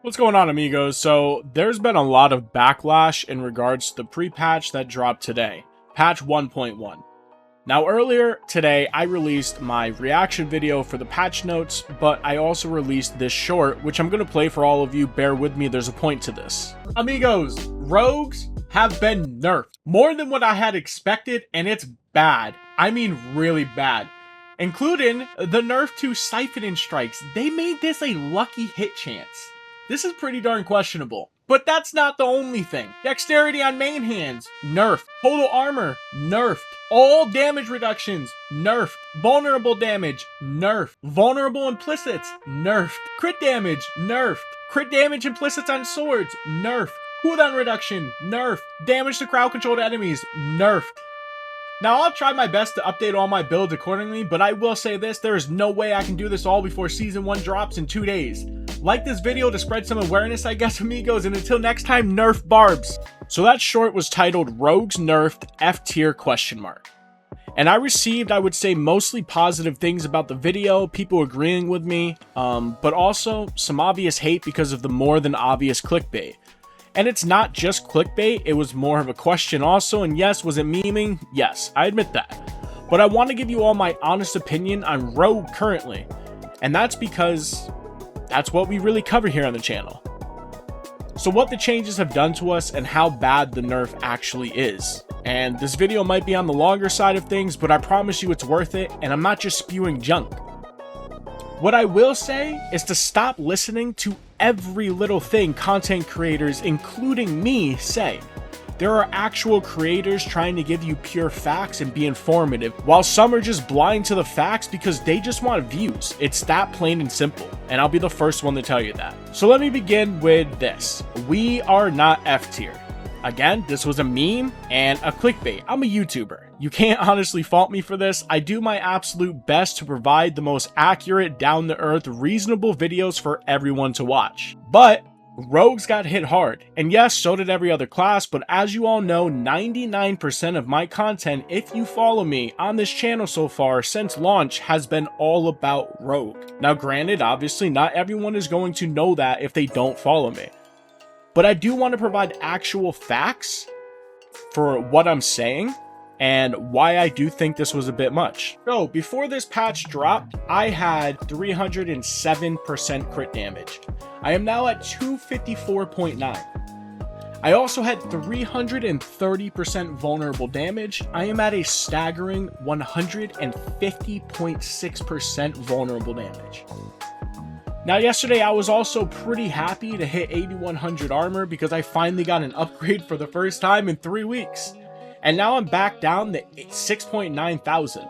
What's going on, amigos? So there's been a lot of backlash in regards to the pre-patch that dropped today, patch 1.1. Now earlier today I released my reaction video for the patch notes, but I also released this short, which I'm going to play for all of you. Bear with me, there's a point to this. Amigos, rogues have been nerfed more than what I had expected, and it's bad. I mean really bad. Including the nerf to siphoning strikes. They made this a lucky hit chance. This is pretty darn questionable. But that's not the only thing. Dexterity on main hands, nerfed. Total armor, nerfed. All damage reductions, nerfed. Vulnerable damage, nerfed. Vulnerable implicits, nerfed. Crit damage, nerfed. Crit damage implicits on swords, nerfed. Cooldown reduction, nerfed. Damage to crowd controlled enemies, nerfed. Now, I'll try my best to update all my builds accordingly, but I will say this, there is no way I can do this all before Season 1 drops in 2 days. Like this video to spread some awareness, I guess, amigos, and until next time, nerf Barbs. So that short was titled Rogues Nerfed F Tier ? And I received, I would say, mostly positive things about the video, people agreeing with me, but also some obvious hate because of the more than obvious clickbait. And it's not just clickbait, it was more of a question also, and yes, was it memeing? Yes, I admit that. But I want to give you all my honest opinion on Rogue currently, and that's because that's what we really cover here on the channel. So what the changes have done to us and how bad the nerf actually is. And this video might be on the longer side of things, but I promise you it's worth it, and I'm not just spewing junk. What I will say is to stop listening to every little thing content creators, including me, say. There are actual creators trying to give you pure facts and be informative, while some are just blind to the facts because they just want views. It's that plain and simple, and I'll be the first one to tell you that. So let me begin with this. We are not F tier. Again, this was a meme and a clickbait. I'm a YouTuber. You can't honestly fault me for this. I do my absolute best to provide the most accurate, down-to-earth, reasonable videos for everyone to watch. But rogues got hit hard, and yes, so did every other class, but as you all know, 99% of my content, if you follow me on this channel so far since launch, has been all about rogue. Now granted, obviously not everyone is going to know that if they don't follow me, but I do want to provide actual facts for what I'm saying and why I do think this was a bit much. So before this patch dropped, I had 307% crit damage. I am now at 254.9. I also had 330% vulnerable damage. I am at a staggering 150.6% vulnerable damage. Now yesterday I was also pretty happy to hit 8100 armor because I finally got an upgrade for the first time in 3 weeks. And now I'm back down to 6.9 thousand.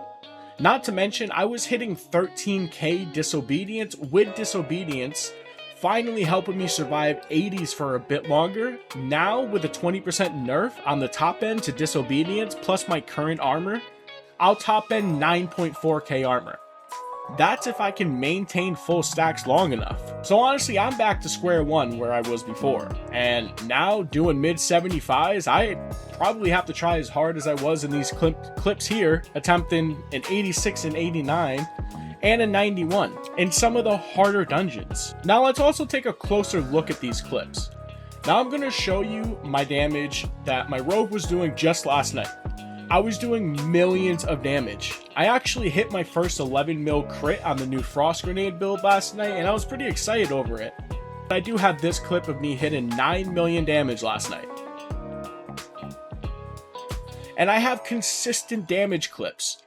Not to mention I was hitting 13k disobedience with disobedience, finally helping me survive 80s for a bit longer. Now with a 20% nerf on the top end to disobedience plus my current armor, I'll top end 9.4k armor. That's if I can maintain full stacks long enough. So honestly, I'm back to square one where I was before. And now doing mid 75s, I probably have to try as hard as I was in these clips here, attempting an 86 and 89 and a 91 in some of the harder dungeons. Now let's also take a closer look at these clips. Now I'm going to show you my damage that my rogue was doing just last night. I was doing millions of damage. I actually hit my first 11 mil crit on the new Frost Grenade build last night, and I was pretty excited over it. I do have this clip of me hitting 9 million damage last night. And I have consistent damage clips.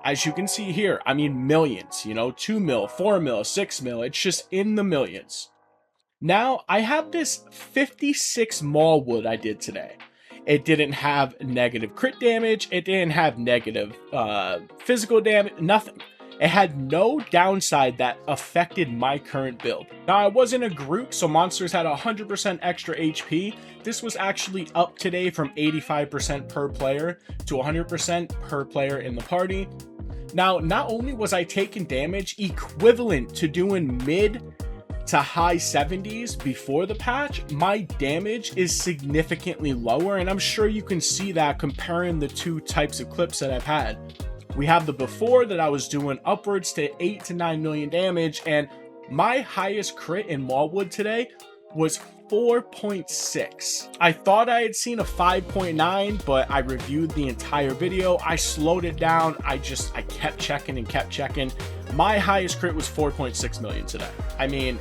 As you can see here, I mean millions, you know, 2 mil, 4 mil, 6 mil, it's just in the millions. Now, I have this 56 Maul Wood I did today. It didn't have negative crit damage. It didn't have negative physical damage, nothing. It had no downside that affected my current build. Now, I was in a group, so monsters had 100% extra HP. This was actually up today from 85% per player to 100% per player in the party. Now, not only was I taking damage equivalent to doing mid to high 70s before the patch, my damage is significantly lower, and I'm sure you can see that comparing the two types of clips that I've had. We have the before that I was doing upwards to 8 to 9 million damage, and my highest crit in Maulwood today was 4.6. I thought I had seen a 5.9, but I reviewed the entire video. I slowed it down. I kept checking and kept checking. My highest crit was 4.6 million today. I mean,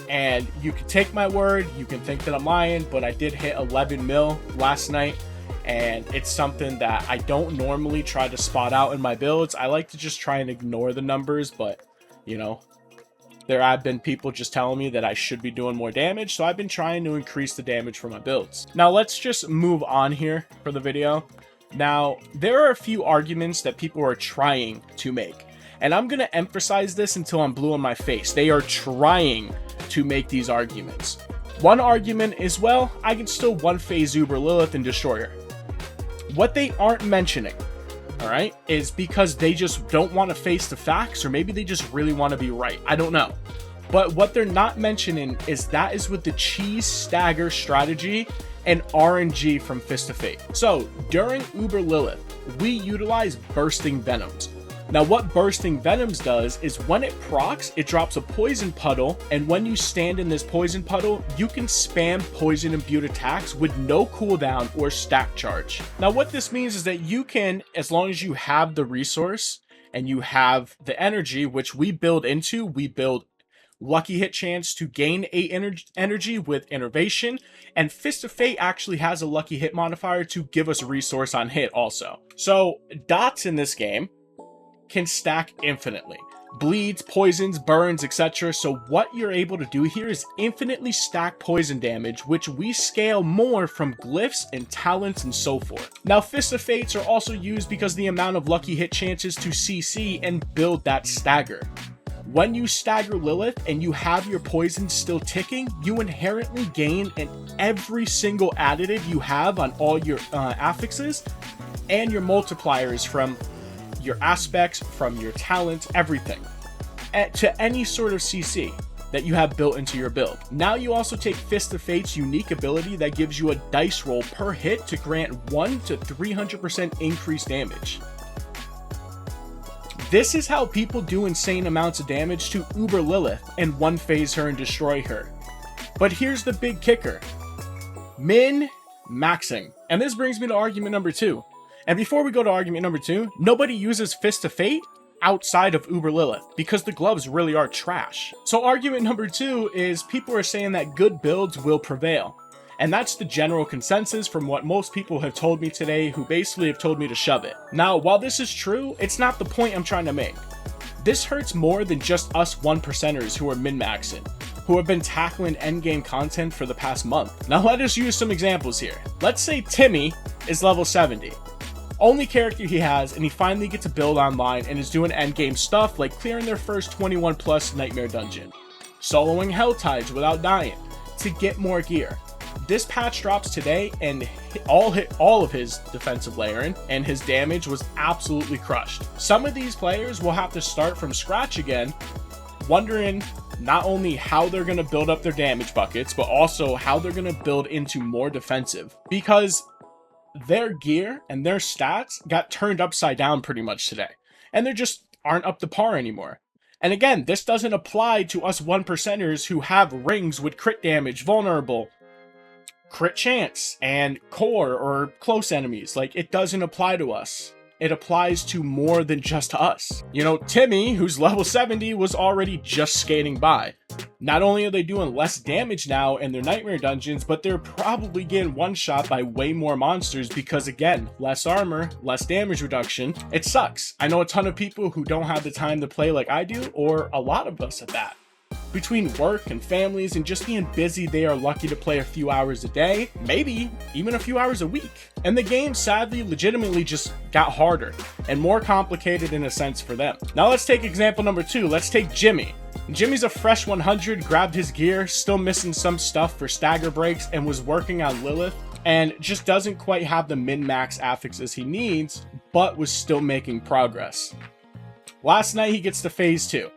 and you can take my word, you can think that I'm lying, but I did hit 11 mil last night. And it's something that I don't normally try to spot out in my builds. I like to just try and ignore the numbers, but you know, there have been people just telling me that I should be doing more damage, so I've been trying to increase the damage for my builds. Now let's just move on here for the video. Now, there are a few arguments that people are trying to make, and I'm going to emphasize this until I'm blue in my face. They are trying to make these arguments. One argument is, well, I can still one-phase Uber Lilith and destroy her. What they aren't mentioning, all right, is because they just don't want to face the facts, or maybe they just really want to be right. I don't know. But what they're not mentioning is that is with the cheese stagger strategy and RNG from Fist of Fate. So during Uber Lilith, we utilize bursting venoms. Now what bursting venoms does is when it procs, it drops a poison puddle, and when you stand in this poison puddle, you can spam poison imbued attacks with no cooldown or stack charge. Now what this means is that you can, as long as you have the resource and you have the energy, which we build lucky hit chance to gain 8 energy with innervation, and Fist of Fate actually has a lucky hit modifier to give us resource on hit also. So dots in this game can stack infinitely. Bleeds, poisons, burns, etc. So what you're able to do here is infinitely stack poison damage, which we scale more from glyphs and talents and so forth. Now Fist of Fates are also used because the amount of lucky hit chances to CC and build that stagger. When you stagger Lilith and you have your poison still ticking, you inherently gain in every single additive you have on all your affixes and your multipliers from your aspects, from your talents, everything, to any sort of CC that you have built into your build. Now you also take Fist of Fate's unique ability that gives you a dice roll per hit to grant 1 to 300% increased damage. This is how people do insane amounts of damage to Uber Lilith and one-phase her and destroy her. But here's the big kicker. Min-maxing. And this brings me to argument number 2. And before we go to argument number 2, nobody uses Fist of Fate outside of Uber Lilith because the gloves really are trash. So argument number 2 is people are saying that good builds will prevail. And that's the general consensus from what most people have told me today, who basically have told me to shove it. Now, while this is true, it's not the point I'm trying to make. This hurts more than just us 1%ers who are min-maxing, who have been tackling endgame content for the past month. Now let us use some examples here. Let's say Timmy is level 70. Only character he has, and he finally gets to build online and is doing endgame stuff like clearing their first 21 plus nightmare dungeon, soloing Hell Tides without dying to get more gear. This patch drops today and all of his defensive layering, and his damage was absolutely crushed. Some of these players will have to start from scratch again, wondering not only how they're going to build up their damage buckets, but also how they're going to build into more defensive, because their gear and their stats got turned upside down pretty much today, and they just aren't up to par anymore. And again, this doesn't apply to us 1%ers who have rings with crit damage, vulnerable, crit chance, and core or close enemies. Like, it doesn't apply to us. It applies to more than just us. You know, Timmy, who's level 70, was already just skating by. Not only are they doing less damage now in their nightmare dungeons, but they're probably getting one-shot by way more monsters because, again, less armor, less damage reduction. It sucks. I know a ton of people who don't have the time to play like I do, or a lot of us at that. Between work and families and just being busy, they are lucky to play a few hours a day, maybe even a few hours a week. And the game sadly legitimately just got harder and more complicated in a sense for them. Now let's take example number 2. Let's take Jimmy. Jimmy's a fresh 100, grabbed his gear, still missing some stuff for stagger breaks, and was working on Lilith, and just doesn't quite have the min-max affixes he needs, but was still making progress. Last night he gets to phase 2.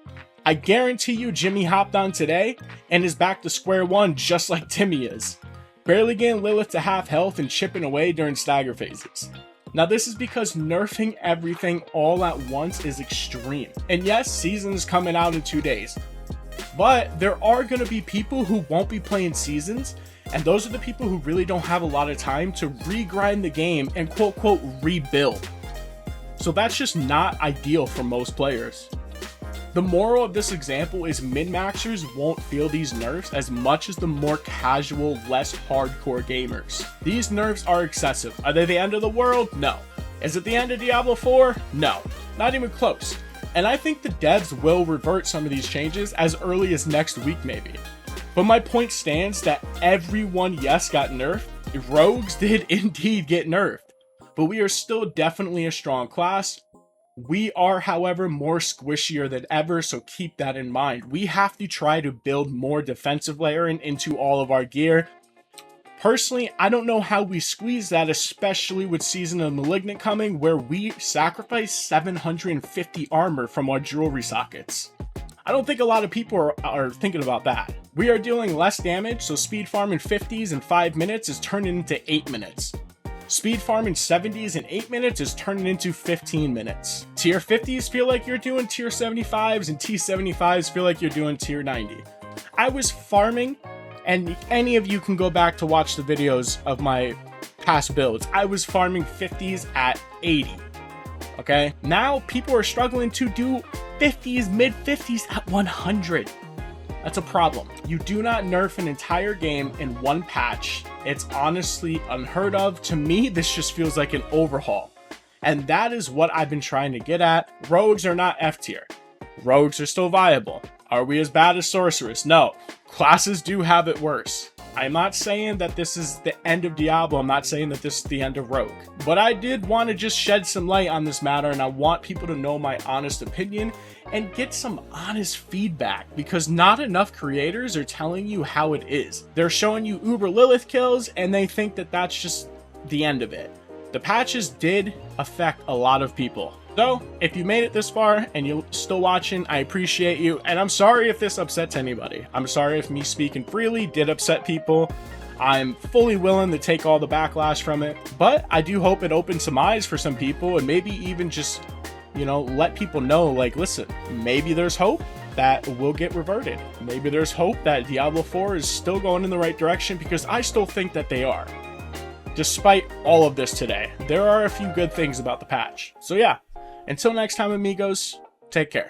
I guarantee you Jimmy hopped on today and is back to square one just like Timmy is. Barely getting Lilith to half health and chipping away during stagger phases. Now this is because nerfing everything all at once is extreme. And yes, season's coming out in 2 days. But there are going to be people who won't be playing seasons, and those are the people who really don't have a lot of time to regrind the game and quote rebuild. So that's just not ideal for most players. The moral of this example is min-maxers won't feel these nerfs as much as the more casual, less hardcore gamers. These nerfs are excessive. Are they the end of the world? No. Is it the end of Diablo 4? No. Not even close. And I think the devs will revert some of these changes as early as next week maybe. But my point stands that everyone, yes, got nerfed. Rogues did indeed get nerfed. But we are still definitely a strong class. We are, however, more squishier than ever, so keep that in mind. We have to try to build more defensive layering into all of our gear. Personally, I don't know how we squeeze that, especially with Season of Malignant coming, where we sacrifice 750 armor from our jewelry sockets. I don't think a lot of people are thinking about that. We are dealing less damage, so speed farming 50s in 5 minutes is turning into 8 minutes. Speed farming 70s in 8 minutes is turning into 15 minutes. Tier 50s feel like you're doing tier 75s, and T75s feel like you're doing tier 90. I was farming, and any of you can go back to watch the videos of my past builds. I was farming 50s at 80. Okay? Now people are struggling to do 50s, mid 50s at 100. That's a problem. You do not nerf an entire game in one patch. It's honestly unheard of. To me, this just feels like an overhaul. And that is what I've been trying to get at. Rogues are not F tier. Rogues are still viable. Are we as bad as Sorceress? No. Classes do have it worse. I'm not saying that this is the end of Diablo. I'm not saying that this is the end of Rogue. But I did want to just shed some light on this matter, and I want people to know my honest opinion and get some honest feedback, because not enough creators are telling you how it is. They're showing you Uber Lilith kills, and they think that that's just the end of it. The patches did affect a lot of people. So, if you made it this far and you're still watching, I appreciate you, and I'm sorry if this upsets anybody. I'm sorry if me speaking freely did upset people. I'm fully willing to take all the backlash from it, but I do hope it opens some eyes for some people, and maybe even just, you know, let people know, like, listen, maybe there's hope that will get reverted. Maybe there's hope that Diablo 4 is still going in the right direction, because I still think that they are. Despite all of this today, there are a few good things about the patch. So yeah. Until next time, amigos, take care.